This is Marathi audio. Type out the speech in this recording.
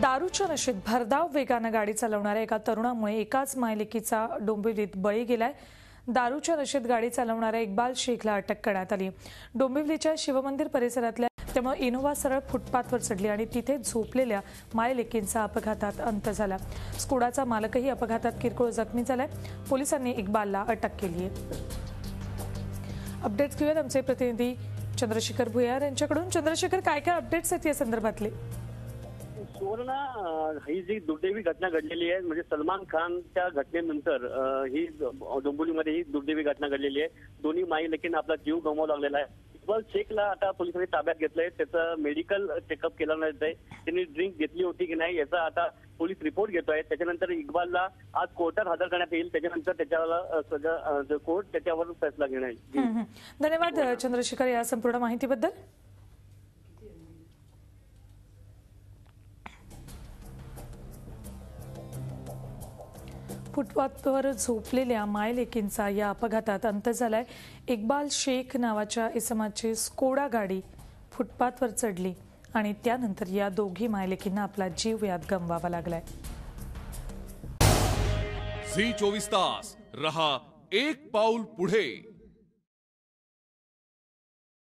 दारूच्या नशेत भरधाव वेगाने गाडी चालवणाऱ्या एका तरुणामुळे एकाच मायलेकीचा डोंबिवलीत बळी गेलाय। दारूच्या नशेत गाडी चालवणाऱ्या इक्बाल शेखला अटक करण्यात आली। डोंबिवलीच्या शिवमंदिर परिसरातल्या त्यामुळे इनोव्हा सरळ फुटपाथवर चढली आणि तिथे झोपलेल्या मायलेकींचा अपघातात अंत झाला। स्कोडाचा मालकही अपघातात किरकोळ जखमी झालाय। पोलिसांनी इक्बालला अटक केली आहे। अपडेट्स घेऊयात आमचे प्रतिनिधी चंद्रशेखर भुयार यांच्याकडून। चंद्रशेखर, काय काय अपडेट्स आहेत या संदर्भातले? सुवर्णा, ही जी दुर्दैवी घटना घडलेली आहे, म्हणजे सलमान खानच्या घटनेनंतर ही डोंबिवलीमध्ये ही दुर्दैवी घटना घडलेली आहे। दोन्ही माई लेकींना आपला जीव गमवावा लागलेला आहे। इक्बाल शेखला आता पोलिसांनी ताब्यात घेतलंय। त्याचं मेडिकल चेकअप केलं आहे। त्यांनी ड्रिंक घेतली होती की नाही याचा आता पोलीस रिपोर्ट घेतोय। त्याच्यानंतर इक्बालला आज कोर्टात हजर करण्यात येईल। त्याच्यानंतर त्याच्यावर सगळं कोर्ट त्याच्यावर फैसला घेणार आहे। धन्यवाद चंद्रशेखर या संपूर्ण माहितीबद्दल। फुटपाथवर झोपलेल्या मायलेकींचा या अपघातात अंत झालाय। इक्बाल शेख नावाच्या इसमाची स्कोडा गाडी फुटपाथवर चढली आणि त्यानंतर या दोघी मायलेकींना आपला जीव यात गमवावा लागलाय। झी 24 तास रहा एक पाऊल पुढे।